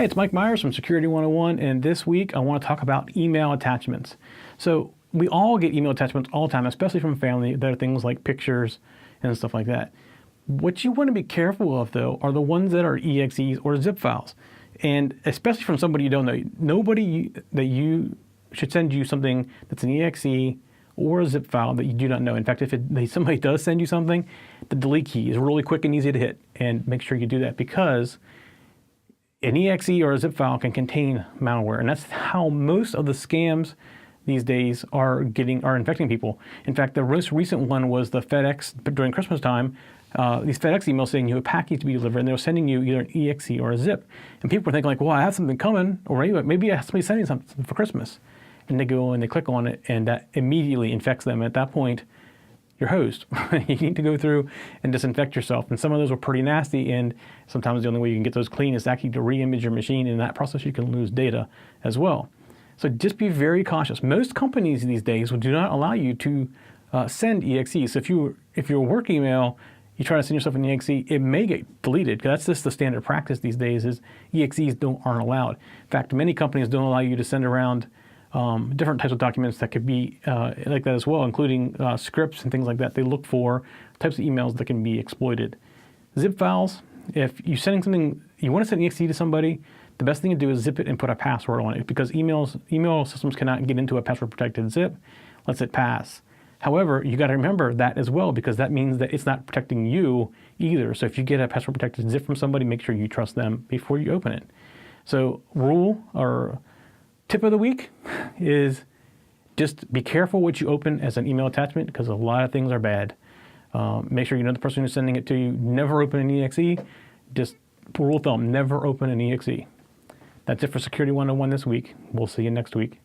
it's Mike Myers from Security 101, and this week I want to talk about email attachments. So we all get email attachments all the time, especially from family. There are things like pictures and stuff like that. What you want to be careful of, though, are the ones that are EXEs or zip files. And especially from somebody you don't know. Nobody that you should send you something that's an EXE or a zip file that you do not know. In fact, if somebody does send you something, the delete key is really quick and easy to hit. And make sure you do that, because an EXE or a zip file can contain malware. And that's how most of the scams these days are infecting people. In fact, the most recent one was the FedEx during Christmas time. These FedEx emails saying you have a package to be delivered, and they were sending you either an EXE or a zip. And people were thinking like, well, I have something coming, or maybe I have somebody sending something for Christmas. And they go and they click on it, and that immediately infects them. At that point, you're hosed. You need to go through and disinfect yourself. And some of those are pretty nasty, and sometimes the only way you can get those clean is actually to re-image your machine. In that process, you can lose data as well. So just be very cautious. Most companies these days do not allow you to send EXEs. So if your work email, you try to send yourself an EXE, it may get deleted, because that's just the standard practice these days, is EXEs aren't allowed. In fact, many companies don't allow you to send around different types of documents that could be like that as well, including scripts and things like that. They look for types of emails that can be exploited. Zip files, if you're sending something, you want to send an EXE to somebody, the best thing to do is zip it and put a password on it, because email systems cannot get into a password protected zip. Lets it pass. However, you got to remember that as well, because that means that it's not protecting you either. So if you get a password protected zip from somebody, make sure you trust them before you open it. So rule or tip of the week is just be careful what you open as an email attachment, because a lot of things are bad. Make sure you know the person who's sending it to you. Never open an EXE. Just rule of thumb, never open an EXE. That's it for Security 101 this week. We'll see you next week.